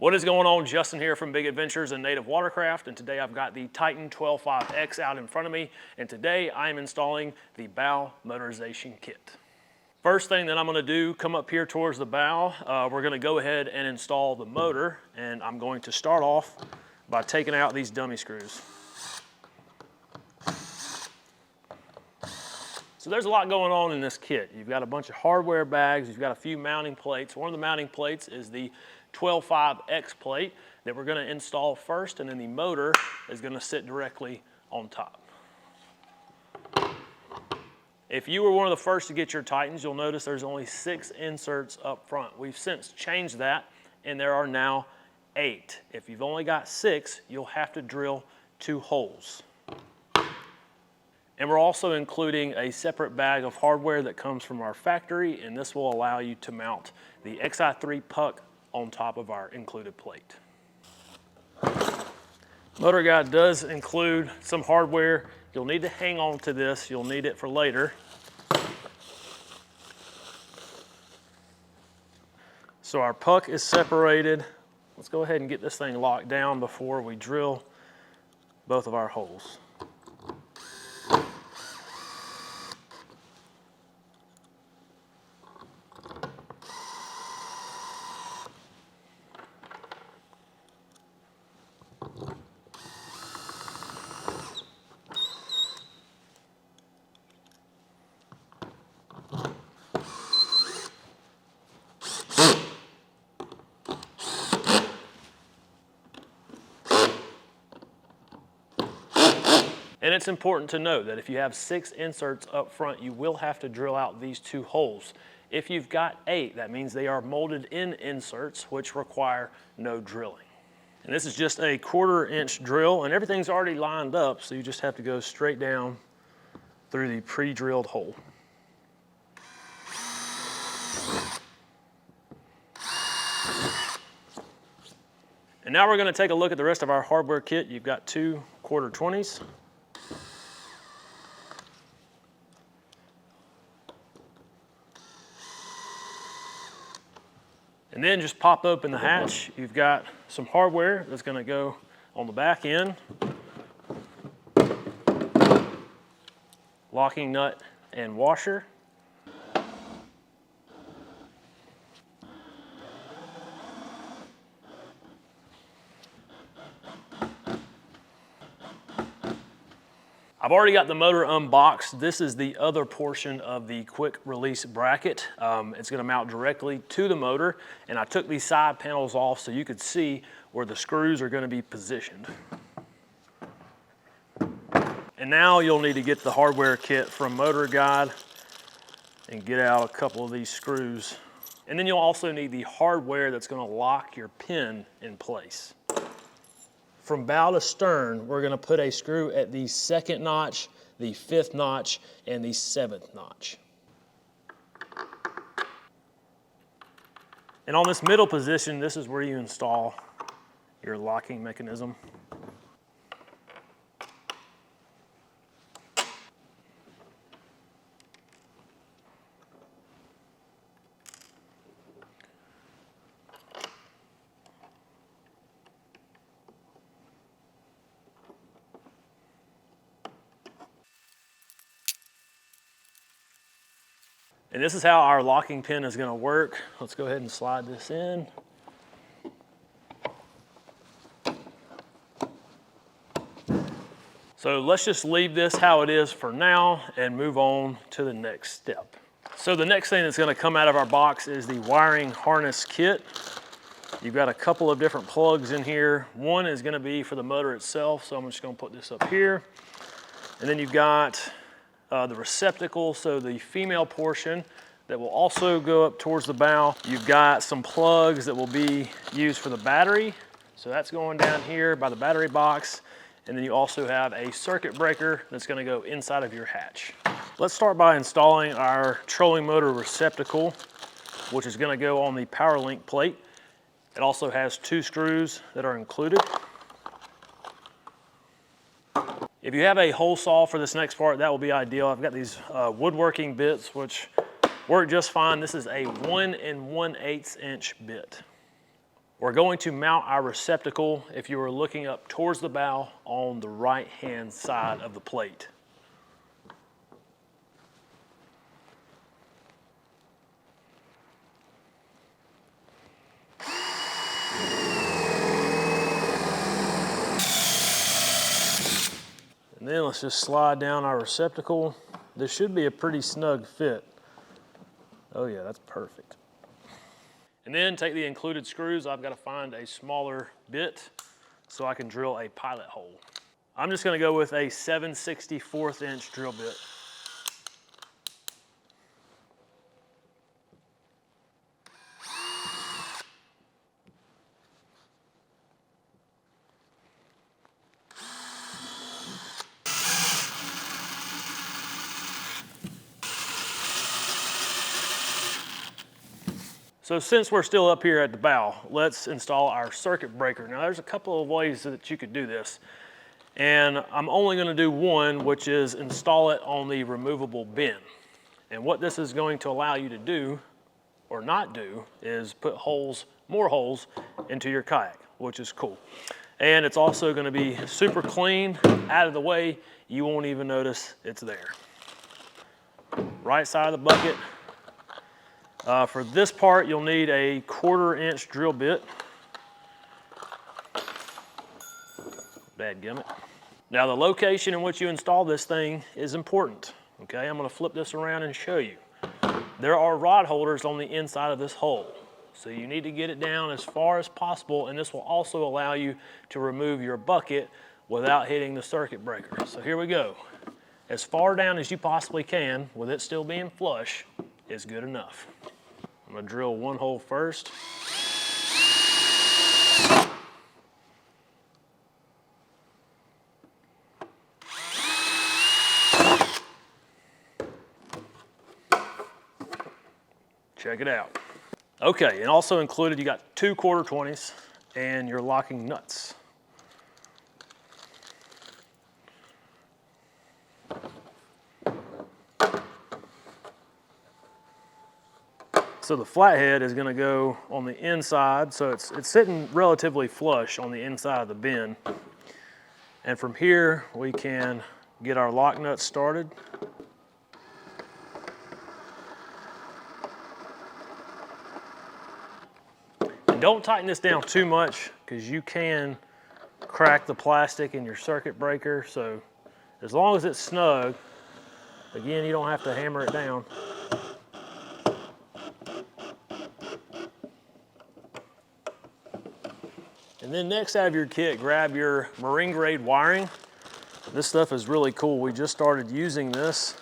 What is going on? Justin here from Big Adventures in Native Watercraft, and today I've got the Titan 12.5X out in front of me, and today I am installing the Bow Motorization Kit. First thing that I'm going to do, come up here towards the bow, we're going to go ahead and install the motor, and I'm going to start off by taking out these dummy screws. So there's a lot going on in this kit. You've got a bunch of hardware bags, you've got a few mounting plates. One of the mounting plates is the 12.5X plate that we're going to install first, and then the motor is going to sit directly on top. If you were one of the first to get your Titans, you'll notice there's only 6 inserts up front. We've since changed that, and there are now 8. If you've only got 6, you'll have to drill 2 holes. And we're also including a separate bag of hardware that comes from our factory, and this will allow you to mount the XI3 puck on top of our included plate. Motor guide does include some hardware. You'll need to hang on to this. You'll need it for later. So our puck is separated. Let's go ahead and get this thing locked down before we drill both of our holes. And it's important to note that if you have 6 inserts up front, you will have to drill out these 2 holes. If you've got 8, that means they are molded in inserts, which require no drilling. And this is just a 1/4 inch drill, and everything's already lined up, so you just have to go straight down through the pre-drilled hole. And now we're going to take a look at the rest of our hardware kit. You've got 2 1/4-20s. And then just pop open the hatch. You've got some hardware that's going to go on the back end. Locking nut and washer. I've already got the motor unboxed. This is the other portion of the quick release bracket. It's going to mount directly to the motor, and I took these side panels off so you could see where the screws are going to be positioned. And now you'll need to get the hardware kit from Motor Guide and get out a couple of these screws. And then you'll also need the hardware that's going to lock your pin in place. From bow to stern, we're going to put a screw at the 2nd notch, the 5th notch, and the 7th notch. And on this middle position, this is where you install your locking mechanism. And this is how our locking pin is going to work. Let's go ahead and slide this in. So let's just leave this how it is for now and move on to the next step. So the next thing that's going to come out of our box is the wiring harness kit. You've got a couple of different plugs in here. One is going to be for the motor itself, so I'm just going to put this up here. And then you've got the receptacle, so the female portion that will also go up towards the bow. You've got some plugs that will be used for the battery. So that's going down here by the battery box. And then you also have a circuit breaker that's going to go inside of your hatch. Let's start by installing our trolling motor receptacle, which is going to go on the power link plate. It also has 2 screws that are included. If you have a hole saw for this next part, that will be ideal. I've got these woodworking bits, which work just fine. This is a 1 1/8 inch bit. We're going to mount our receptacle if you are looking up towards the bow on the right-hand side of the plate. And then let's just slide down our receptacle. This should be a pretty snug fit. Oh yeah, that's perfect. And then take the included screws. I've got to find a smaller bit so I can drill a pilot hole. I'm just going to go with a 7/64 inch drill bit. So since we're still up here at the bow, let's install our circuit breaker. Now there's a couple of ways that you could do this. And I'm only going to do one, which is install it on the removable bin. And what this is going to allow you to do, or not do, is put holes, more holes, into your kayak, which is cool. And it's also going to be super clean, out of the way. You won't even notice it's there. Right side of the bucket. For this part, you'll need a 1/4 inch drill bit. Dadgummit. Now the location in which you install this thing is important. Okay, I'm going to flip this around and show you. There are rod holders on the inside of this hole. So you need to get it down as far as possible, and this will also allow you to remove your bucket without hitting the circuit breaker. So here we go. As far down as you possibly can, with it still being flush, is good enough. I'm going to drill one hole first. Check it out. Okay, and also included, you got 2 1/4-20s and your locking nuts. So the flathead is going to go on the inside, so it's sitting relatively flush on the inside of the bin. And from here, we can get our lock nuts started. And don't tighten this down too much, because you can crack the plastic in your circuit breaker. So as long as it's snug, again, you don't have to hammer it down. And then next out of your kit, grab your marine grade wiring. This stuff is really cool. We just started using this.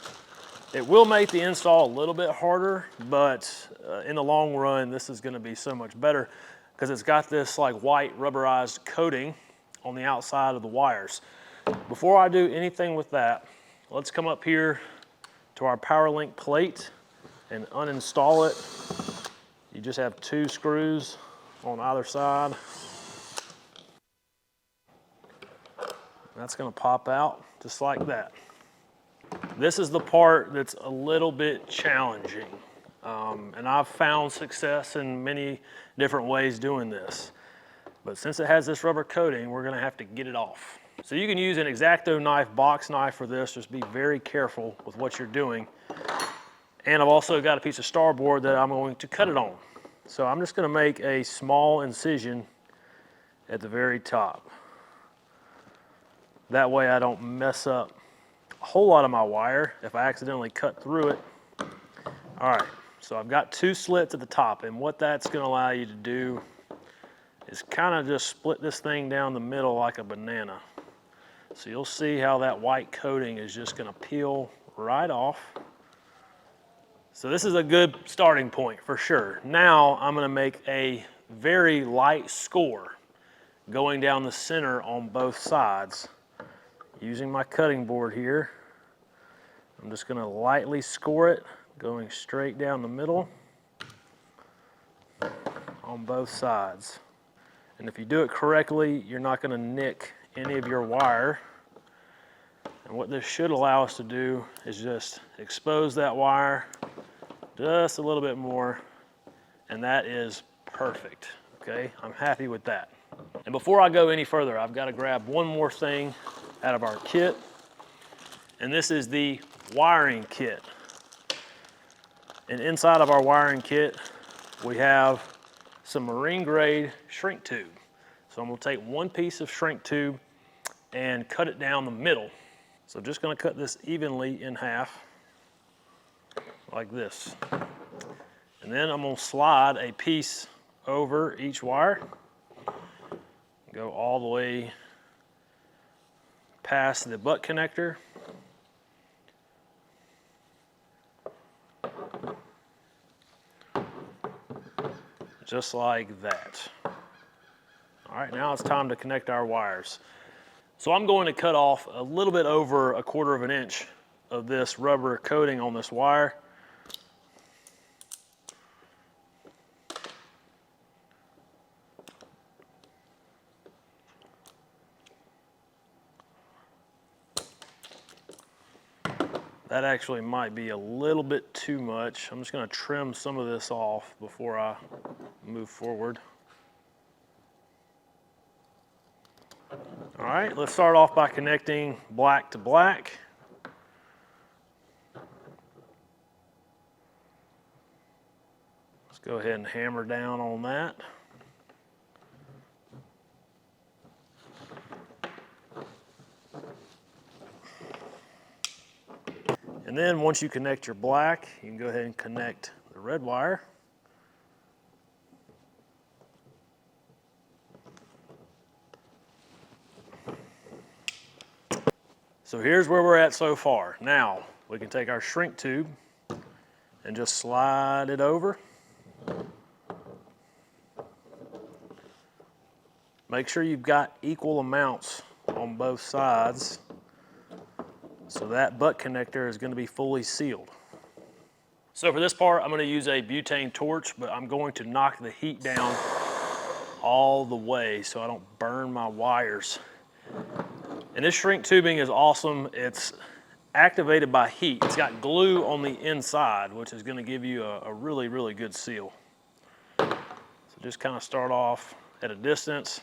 It will make the install a little bit harder, but in the long run, this is going to be so much better because it's got this like white rubberized coating on the outside of the wires. Before I do anything with that, let's come up here to our power link plate and uninstall it. You just have 2 screws on either side. That's going to pop out just like that. This is the part that's a little bit challenging. And I've found success in many different ways doing this. But since it has this rubber coating, we're going to have to get it off. So you can use an X-Acto knife, box knife for this. Just be very careful with what you're doing. And I've also got a piece of starboard that I'm going to cut it on. So I'm just going to make a small incision at the very top. That way I don't mess up a whole lot of my wire if I accidentally cut through it. All right, so I've got 2 slits at the top, and what that's going to allow you to do is kind of just split this thing down the middle like a banana. So you'll see how that white coating is just going to peel right off. So this is a good starting point for sure. Now I'm going to make a very light score going down the center on both sides. Using my cutting board here, I'm just going to lightly score it, going straight down the middle on both sides. And if you do it correctly, you're not going to nick any of your wire. And what this should allow us to do is just expose that wire just a little bit more, and that is perfect. Okay, I'm happy with that. And before I go any further, I've got to grab one more thing out of our kit, and this is the wiring kit. And inside of our wiring kit, we have some marine grade shrink tube. So I'm gonna take one piece of shrink tube and cut it down the middle. So just gonna cut this evenly in half, like this. And then I'm gonna slide a piece over each wire, go all the way past the butt connector. Just like that. All right, now it's time to connect our wires. So I'm going to cut off a little bit over 1/4 of an inch of this rubber coating on this wire. That actually might be a little bit too much. I'm just going to trim some of this off before I move forward. All right, let's start off by connecting black to black. Let's go ahead and hammer down on that. And then once you connect your black, you can go ahead and connect the red wire. So here's where we're at so far. Now, we can take our shrink tube and just slide it over. Make sure you've got equal amounts on both sides, so that butt connector is going to be fully sealed. So for this part, I'm going to use a butane torch, but I'm going to knock the heat down all the way so I don't burn my wires. And this shrink tubing is awesome. It's activated by heat. It's got glue on the inside, which is going to give you a really, really good seal. So just kind of start off at a distance.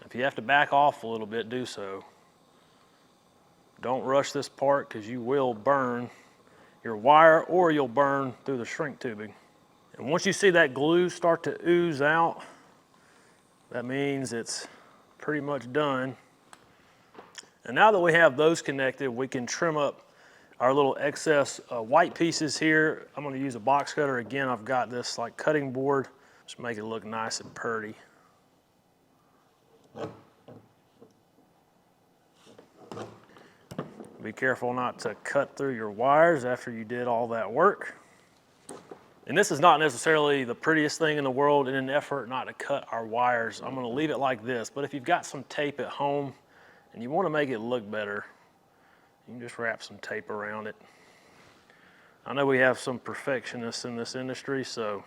If you have to back off a little bit, do so. Don't rush this part because you will burn your wire or you'll burn through the shrink tubing. And once you see that glue start to ooze out, that means it's pretty much done. And now that we have those connected, we can trim up our little excess white pieces here. I'm going to use a box cutter. Again, I've got this like cutting board. Just make it look nice and pretty. Be careful not to cut through your wires after you did all that work. And this is not necessarily the prettiest thing in the world. In an effort not to cut our wires, I'm going to leave it like this. But if you've got some tape at home and you want to make it look better, you can just wrap some tape around it. I know we have some perfectionists in this industry, so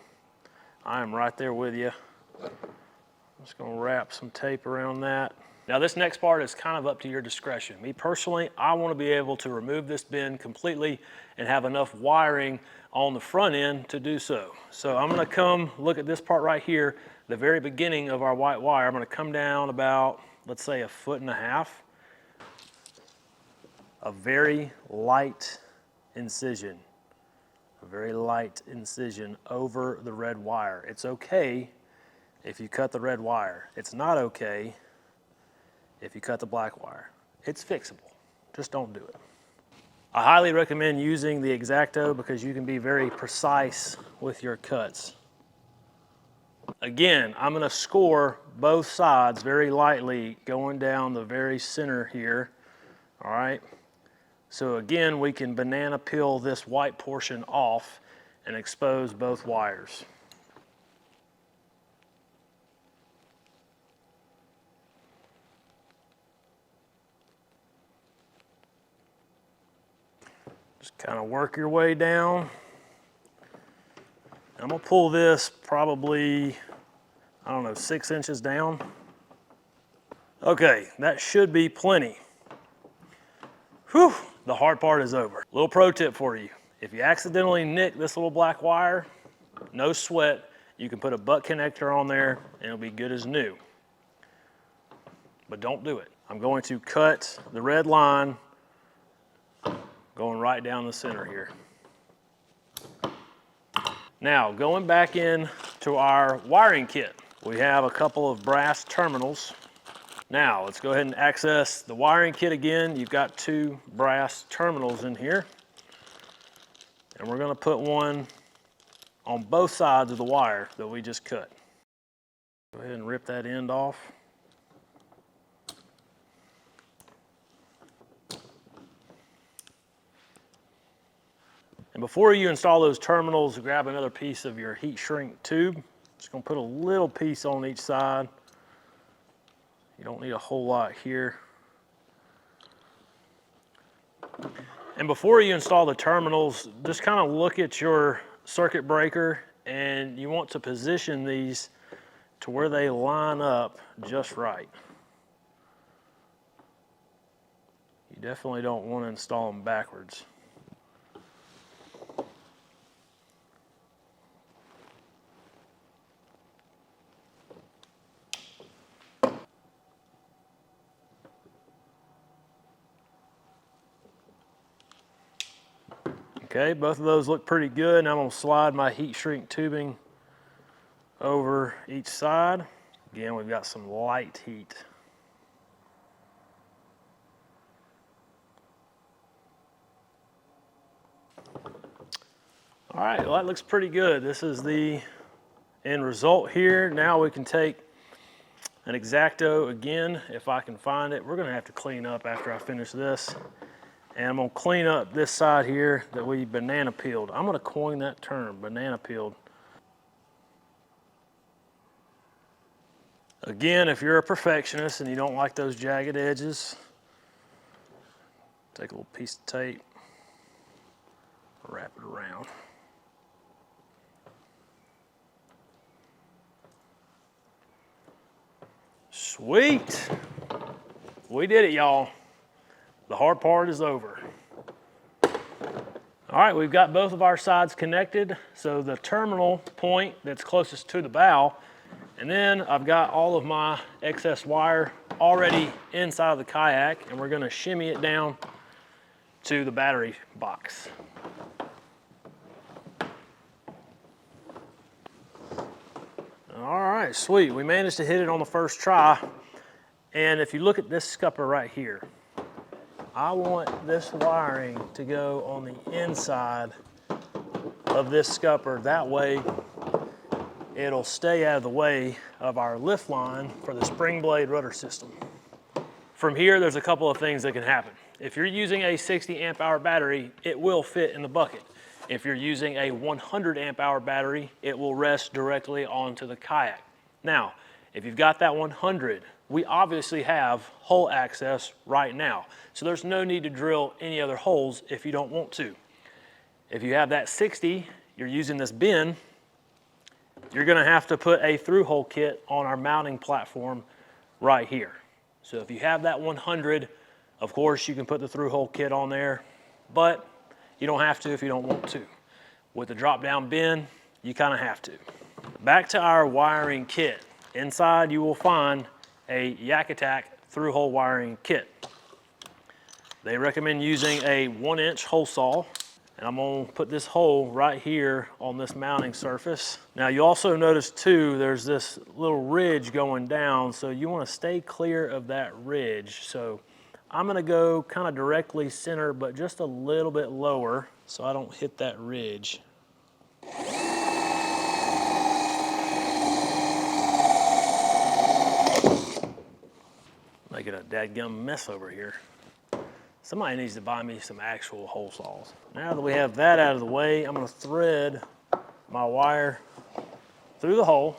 I am right there with you. I'm just going to wrap some tape around that. Now this next part is kind of up to your discretion. Me personally, I want to be able to remove this bin completely and have enough wiring on the front end to do so. So I'm going to come look at this part right here, the very beginning of our white wire. I'm going to come down about, let's say, 1.5 feet. A very light incision. A very light incision over the red wire. It's okay if you cut the red wire. It's not okay if you cut the black wire. It's fixable. Just don't do it. I highly recommend using the X-Acto because you can be very precise with your cuts. Again, I'm going to score both sides very lightly going down the very center here. All right. So again, we can banana peel this white portion off and expose both wires. Just kind of work your way down. I'm gonna pull this probably, I don't know, 6 inches down. Okay, that should be plenty. Whew, the hard part is over. Little pro tip for you. If you accidentally nick this little black wire, no sweat. You can put a butt connector on there and it'll be good as new. But don't do it. I'm going to cut the red line going right down the center here. Now, going back in to our wiring kit, we have a couple of brass terminals. Now, let's go ahead and access the wiring kit again. You've got 2 brass terminals in here. And we're going to put one on both sides of the wire that we just cut. Go ahead and rip that end off. And before you install those terminals, grab another piece of your heat shrink tube. Just gonna put a little piece on each side. You don't need a whole lot here. And before you install the terminals, just kind of look at your circuit breaker, and you want to position these to where they line up just right. You definitely don't want to install them backwards. Okay, both of those look pretty good. Now I'm going to slide my heat shrink tubing over each side. Again, we've got some light heat. All right, well, that looks pretty good. This is the end result here. Now we can take an X-Acto again, if I can find it. We're going to have to clean up after I finish this. And I'm going to clean up this side here that we banana peeled. I'm going to coin that term, banana peeled. Again, if you're a perfectionist and you don't like those jagged edges, take a little piece of tape, wrap it around. Sweet! We did it, y'all. The hard part is over. All right, we've got both of our sides connected. So the terminal point that's closest to the bow, and then I've got all of my excess wire already inside of the kayak, and we're gonna shimmy it down to the battery box. All right, sweet. We managed to hit it on the first try. And if you look at this scupper right here, I want this wiring to go on the inside of this scupper. That way, it'll stay out of the way of our lift line for the spring blade rudder system. From here, there's a couple of things that can happen. If you're using a 60 amp hour battery, it will fit in the bucket. If you're using a 100 amp hour battery, it will rest directly onto the kayak. Now, if you've got that 100, we obviously have hole access right now. So there's no need to drill any other holes if you don't want to. If you have that 60, you're using this bin, you're gonna have to put a through hole kit on our mounting platform right here. So if you have that 100, of course you can put the through hole kit on there, but you don't have to if you don't want to. With the drop down bin, you kind of have to. Back to our wiring kit. Inside you will find a Yak Attack through hole wiring kit. They recommend using a 1-inch hole saw, and I'm gonna put this hole right here on this mounting surface. Now you also notice too, there's this little ridge going down, so you wanna stay clear of that ridge. So I'm gonna go kind of directly center, but just a little bit lower so I don't hit that ridge. Making a dadgum mess over here. Somebody needs to buy me some actual hole saws. Now that we have that out of the way, I'm gonna thread my wire through the hole.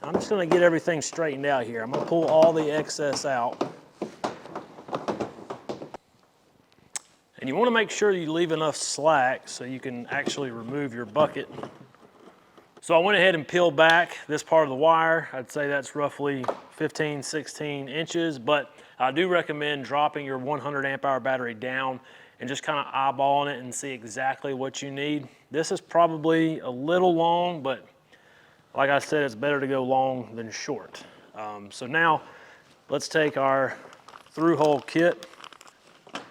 I'm just gonna get everything straightened out here. I'm gonna pull all the excess out. And you wanna make sure you leave enough slack so you can actually remove your bucket. So I went ahead and peeled back this part of the wire. I'd say that's roughly 15, 16 inches, but I do recommend dropping your 100 amp hour battery down and just kind of eyeballing it and see exactly what you need. This is probably a little long, but Like I said, it's better to go long than short. So now let's take our through hole kit,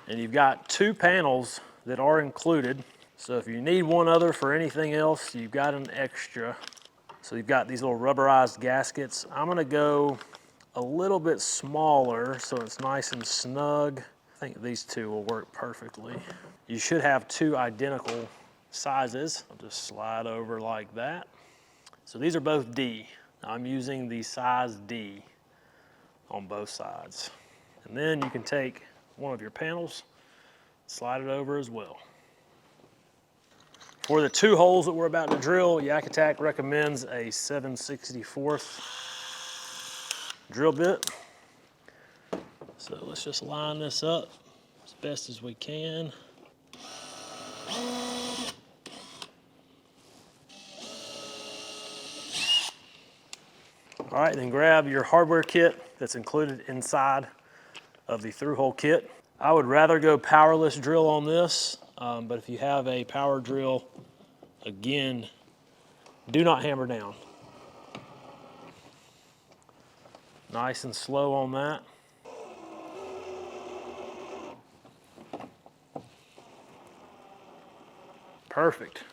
and you've got 2 panels that are included. So if you need one other for anything else, you've got an extra. So you've got these little rubberized gaskets. I'm gonna go a little bit smaller so it's nice and snug. I think these 2 will work perfectly. You should have 2 identical sizes. I'll just slide over like that. So these are both D. I'm using the size D on both sides. And then you can take one of your panels, slide it over as well. For the 2 holes that we're about to drill, Yak Attack recommends a 7/64 drill bit. So let's just line this up as best as we can. All right, then grab your hardware kit that's included inside of the through hole kit. I would rather go powerless drill on this, but if you have a power drill, again, do not hammer down. Nice and slow on that. Perfect.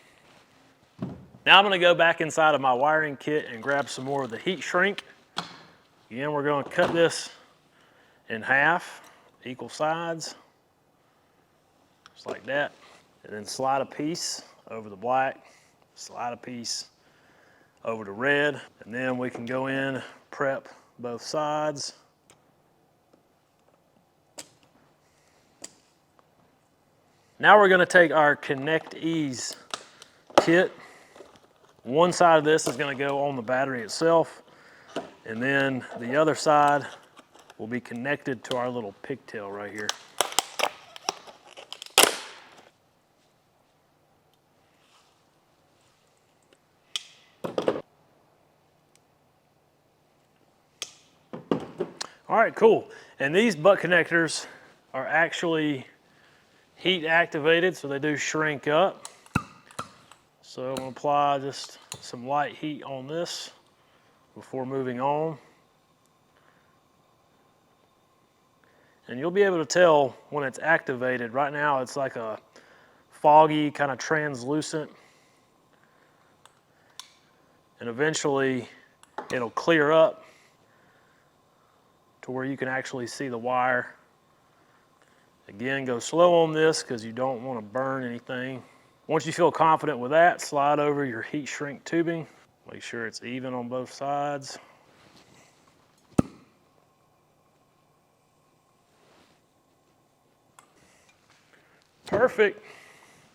Now I'm gonna go back inside of my wiring kit and grab some more of the heat shrink. Again, we're gonna cut this in half, equal sides, just like that. And then slide a piece over the black, slide a piece over the red, and then we can go in, prep both sides. Now we're gonna take our Connect Ease kit. One side of this is gonna go on the battery itself, and then the other side will be connected to our little pigtail right here. All right, cool. And these butt connectors are actually heat activated, so they do shrink up. So I'm gonna apply just some light heat on this before moving on. And you'll be able to tell when it's activated. Right now it's like a foggy, kind of translucent. And eventually it'll clear up to where you can actually see the wire. Again, go slow on this because you don't want to burn anything. Once you feel confident with that, slide over your heat shrink tubing. Make sure it's even on both sides. Perfect.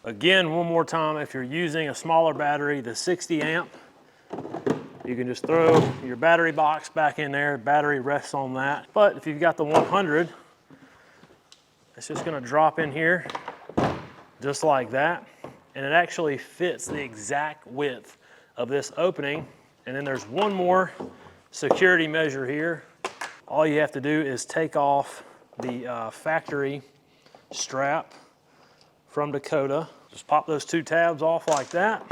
Again, one more time, if you're using a smaller battery, the 60 amp, you can just throw your battery box back in there, battery rests on that. But if you've got the 100, it's just gonna drop in here, just like that. And it actually fits the exact width of this opening. And then there's one more security measure here. All you have to do is take off the factory strap from Dakota. Just pop those 2 tabs off like that.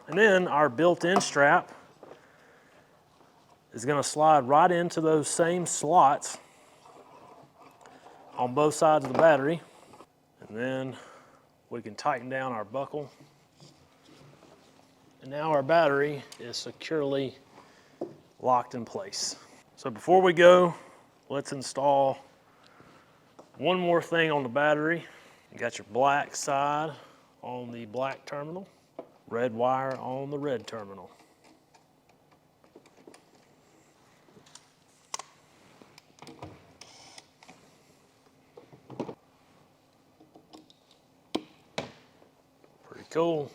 And then our built-in strap is gonna slide right into those same slots on both sides of the battery. And then we can tighten down our buckle. And now our battery is securely locked in place. So before we go, let's install one more thing on the battery. You got your black side on the black terminal, red wire on the red terminal. Pretty cool.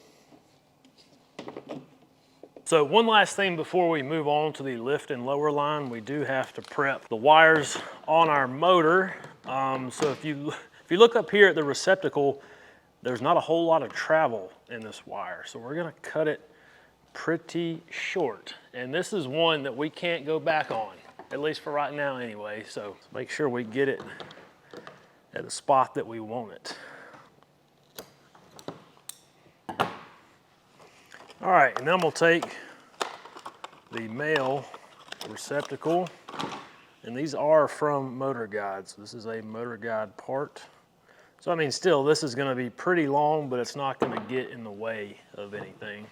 So one last thing before we move on to the lift and lower line, we do have to prep the wires on our motor. So if you look up here at the receptacle, there's not a whole lot of travel in this wire. So we're gonna cut it pretty short. And this is one that we can't go back on, at least for right now anyway. So make sure we get it at the spot that we want it. All right, and then we'll take the male receptacle, and these are from Motor Guide. So this is a Motor Guide part. So I mean, still, this is gonna be pretty long, but it's not gonna get in the way of anything.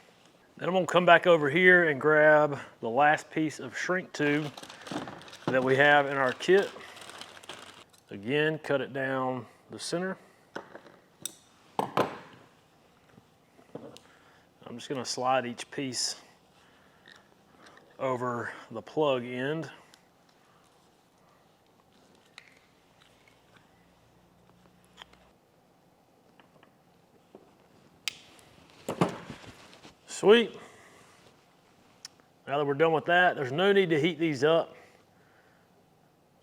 Then I'm gonna come back over here and grab the last piece of shrink tube that we have in our kit. Again, cut it down the center. I'm just gonna slide each piece over the plug end. Sweet. Now that we're done with that, there's no need to heat these up.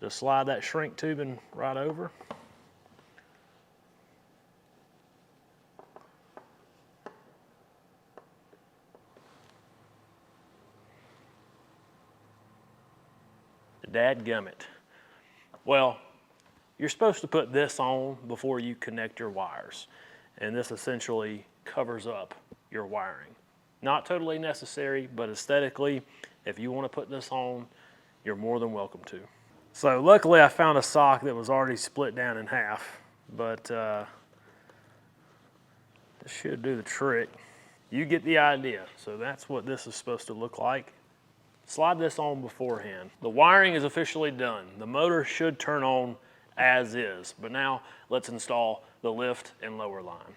Just slide that shrink tubing right over. Dadgummit. Well, you're supposed to put this on before you connect your wires. And this essentially covers up your wiring. Not totally necessary, but aesthetically, if you want to put this on, you're more than welcome to. So luckily I found a sock that was already split down in half, but this should do the trick. You get the idea. So that's what this is supposed to look like. Slide this on beforehand. The wiring is officially done. The motor should turn on as is, but now let's install the lift and lower line.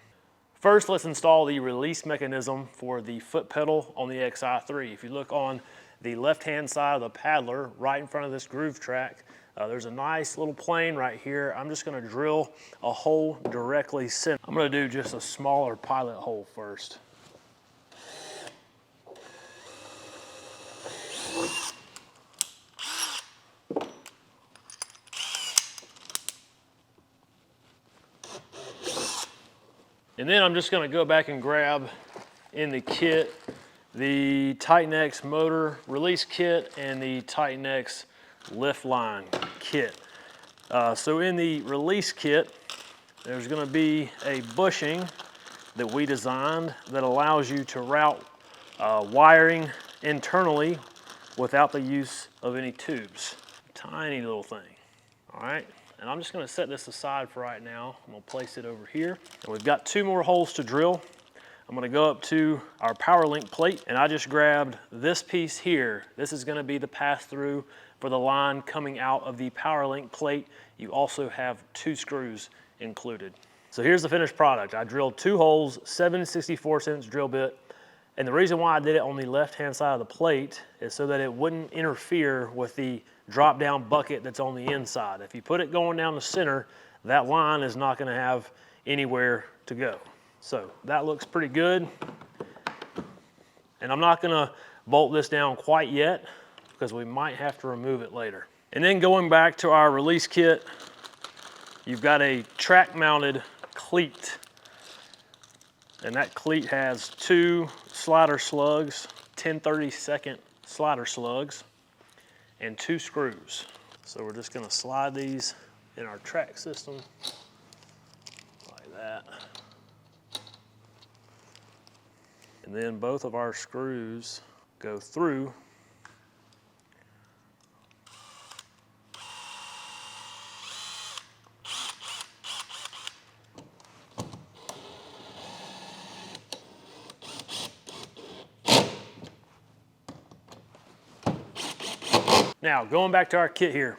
First, let's install the release mechanism for the foot pedal on the XI3. If you look on the left-hand side of the paddler, right in front of this groove track, there's a nice little plane right here. I'm just gonna drill a hole directly center. I'm gonna do just a smaller pilot hole first. And then I'm just gonna go back and grab in the kit the TitanX motor release kit and the TitanX lift line kit. So in the release kit, there's gonna be a bushing that we designed that allows you to route wiring internally without the use of any tubes. Tiny little thing, all right? And I'm just gonna set this aside for right now. I'm gonna place it over here. And we've got 2 more holes to drill. I'm gonna go up to our power link plate, and I just grabbed this piece here. This is gonna be the pass-through for the line coming out of the power link plate. You also have 2 screws included. So here's the finished product. I drilled 2 holes, 7/64" drill bit. And the reason why I did it on the left-hand side of the plate is so that it wouldn't interfere with the drop-down bucket that's on the inside. If you put it going down the center, that line is not gonna have anywhere to go. So that looks pretty good. And I'm not gonna bolt this down quite yet because we might have to remove it later. And then going back to our release kit, you've got a track-mounted cleat. And that cleat has 2 slider slugs, 10/32 slider slugs, and 2 screws. So we're just gonna slide these in our track system like that. And then both of our screws go through. Now, going back to our kit here,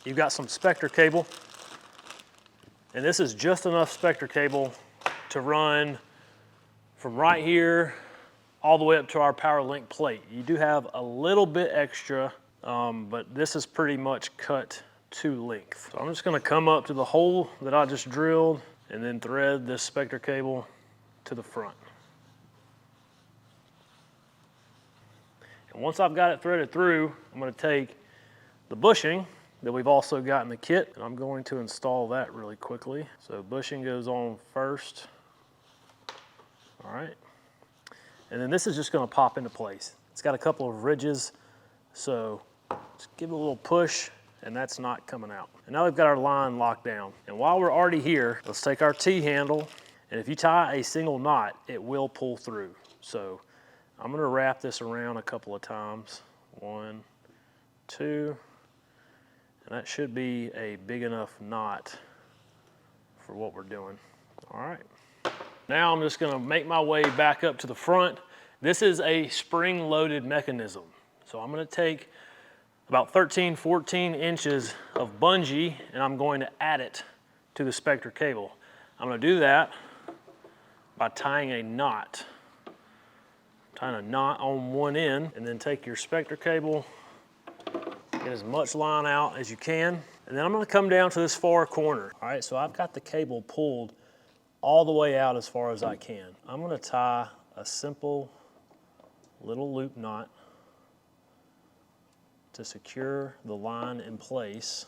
you've got some Spectre cable, and this is just enough Spectre cable to run from right here all the way up to our power link plate. You do have a little bit extra, but this is pretty much cut to length. So I'm just gonna come up to the hole that I just drilled and then thread this Spectre cable to the front. And once I've got it threaded through, I'm gonna take the bushing that we've also got in the kit, and I'm going to install that really quickly. So bushing goes on first. All right. And then this is just gonna pop into place. It's got a couple of ridges, so just give it a little push, and that's not coming out. And now we've got our line locked down. And while we're already here, let's take our T-handle, and if you tie a single knot, it will pull through. So I'm gonna wrap this around a couple of times. 1, 2, and that should be a big enough knot for what we're doing. All right. Now I'm just gonna make my way back up to the front. This is a spring-loaded mechanism. So I'm gonna take about 13, 14 inches of bungee and I'm going to add it to the Spectre cable. I'm gonna do that by tying a knot. Tying a knot on one end, and then take your Spectre cable, get as much line out as you can, and then I'm gonna come down to this far corner. All right, so I've got the cable pulled all the way out as far as I can. I'm gonna tie a simple little loop knot to secure the line in place.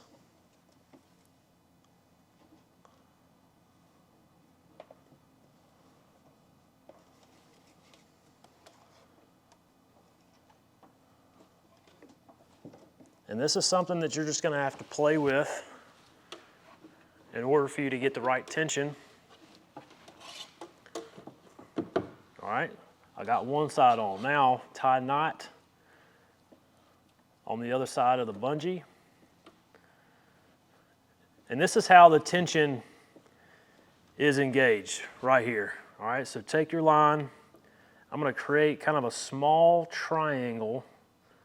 And this is something that you're just gonna have to play with in order for you to get the right tension. All right, I got one side on. Now, tie knot on the other side of the bungee. And this is how the tension is engaged, right here. All right, so take your line. I'm gonna create kind of a small triangle.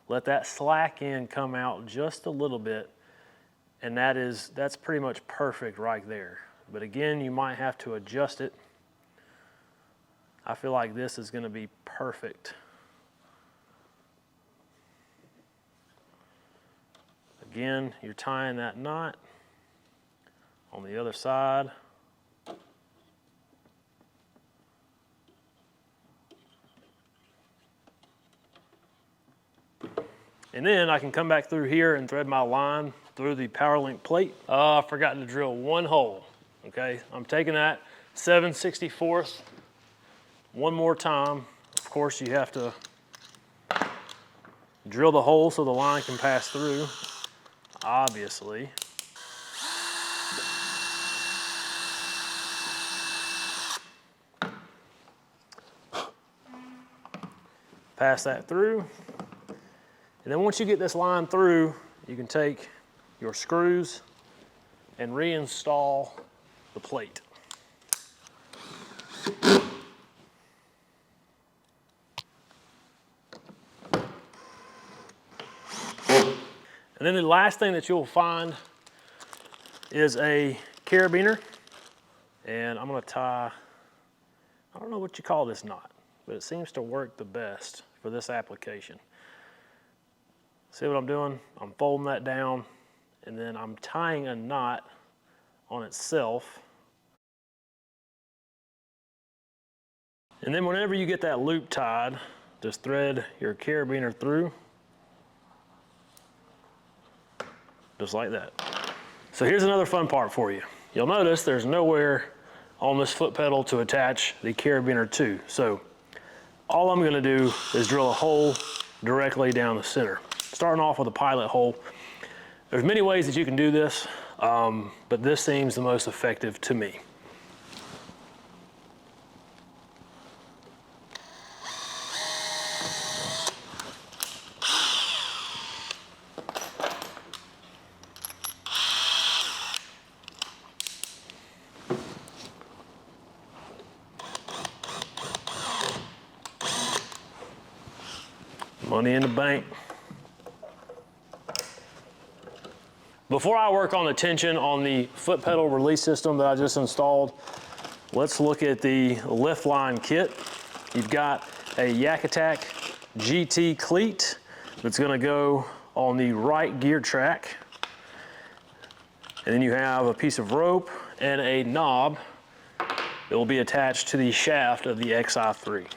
Let that slack end come out just a little bit, and that's pretty much perfect right there. But again, you might have to adjust it. I feel like this is gonna be perfect. Again, you're tying that knot on the other side. And then I can come back through here and thread my line through the power link plate. I forgot to drill one hole, okay? I'm taking that 7/64 one more time. Of course, you have to drill the hole so the line can pass through, obviously. Pass that through. And then once you get this line through, you can take your screws and reinstall the plate. And then the last thing that you'll find is a carabiner. And I'm gonna tie, I don't know what you call this knot, but it seems to work the best for this application. See what I'm doing? I'm folding that down, and then I'm tying a knot on itself. And then whenever you get that loop tied, just thread your carabiner through, just like that. So here's another fun part for you. You'll notice there's nowhere on this foot pedal to attach the carabiner to. So all I'm gonna do is drill a hole directly down the center. Starting off with a pilot hole. There's many ways that you can do this, but this seems the most effective to me. Money in the bank. Before I work on the tension on the foot pedal release system that I just installed, let's look at the lift line kit. You've got a Yak Attack GT cleat that's gonna go on the right gear track. And then you have a piece of rope and a knob that will be attached to the shaft of the XI3.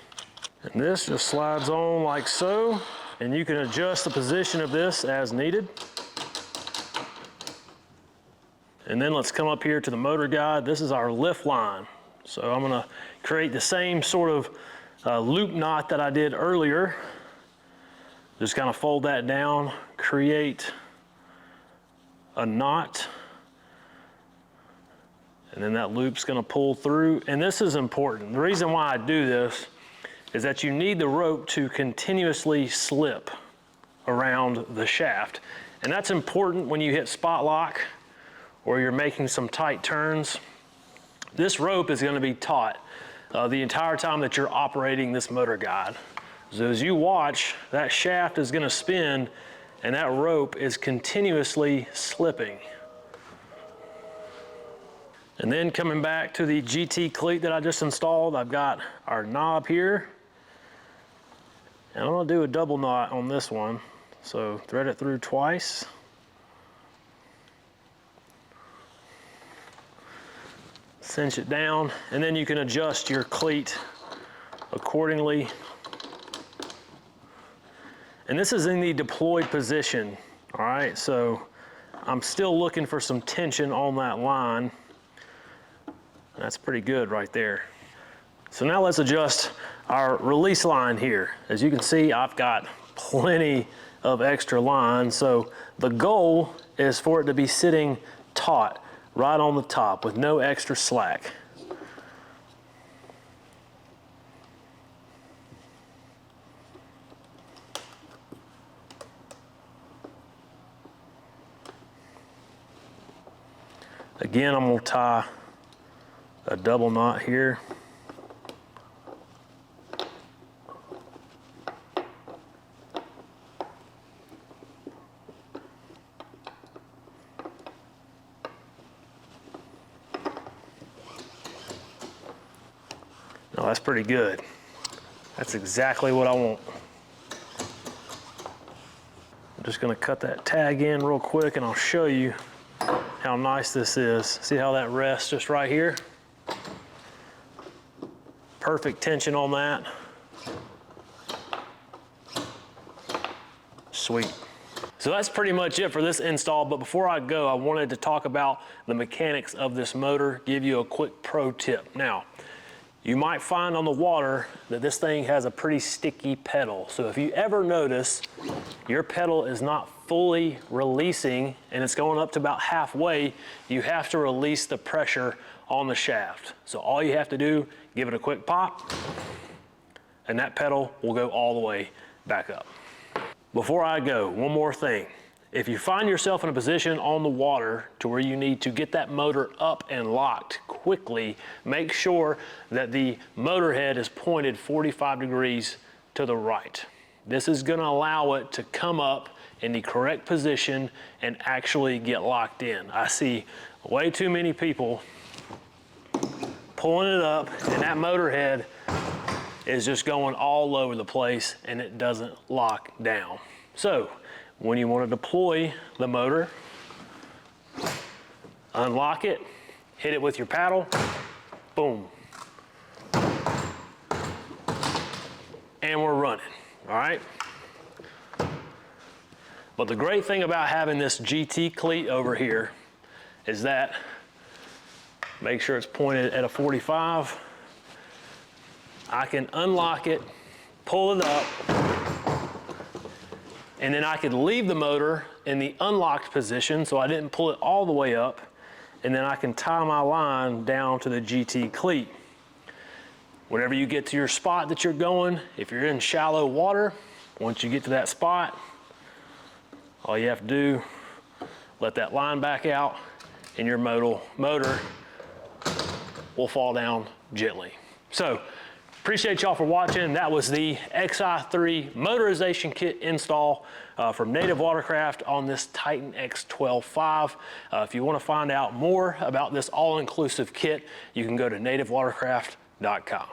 And this just slides on like so, and you can adjust the position of this as needed. And then let's come up here to the motor guide. This is our lift line. So I'm gonna create the same sort of loop knot that I did earlier. Just kind of fold that down, create a knot, and then that loop's gonna pull through. And this is important. The reason why I do this is that you need the rope to continuously slip around the shaft. And that's important when you hit spot lock or you're making some tight turns. This rope is going to be taut the entire time that you're operating this motor guide. So as you watch, that shaft is going to spin and that rope is continuously slipping. And then coming back to the GT cleat that I just installed, I've got our knob here. And I'm going to do a double knot on this one. So thread it through twice. Cinch it down, and then you can adjust your cleat accordingly. And this is in the deployed position, all right? So I'm still looking for some tension on that line. That's pretty good right there. So now let's adjust our release line here. As you can see, I've got plenty of extra line. So the goal is for it to be sitting taut right on the top with no extra slack. Again, I'm going to tie a double knot here. No, that's pretty good. That's exactly what I want. I'm just going to cut that tag in real quick and I'll show you how nice this is. See how that rests just right here? Perfect tension on that. Sweet. So that's pretty much it for this install, but before I go, I wanted to talk about the mechanics of this motor, give you a quick pro tip. Now, you might find on the water that this thing has a pretty sticky pedal. So if you ever notice your pedal is not fully releasing and it's going up to about halfway, you have to release the pressure on the shaft. So all you have to do, give it a quick pop, and that pedal will go all the way back up. Before I go, one more thing. If you find yourself in a position on the water to where you need to get that motor up and locked quickly, make sure that the motor head is pointed 45 degrees to the right. This is going to allow it to come up in the correct position and actually get locked in. I see way too many people pulling it up and that motor head is just going all over the place and it doesn't lock down. So when you want to deploy the motor, unlock it, hit it with your paddle, boom. And we're running, all right? But the great thing about having this GT cleat over here is that, make sure it's pointed at a 45, I can unlock it, pull it up, and then I could leave the motor in the unlocked position so I didn't pull it all the way up, and then I can tie my line down to the GT cleat. Whenever you get to your spot that you're going, if you're in shallow water, once you get to that spot, all you have to do, let that line back out, and your motor will fall down gently. So, appreciate y'all for watching. That was the XI3 motorization kit install from Native Watercraft on this TitanX 12.5. If you want to find out more about this all-inclusive kit, you can go to nativewatercraft.com.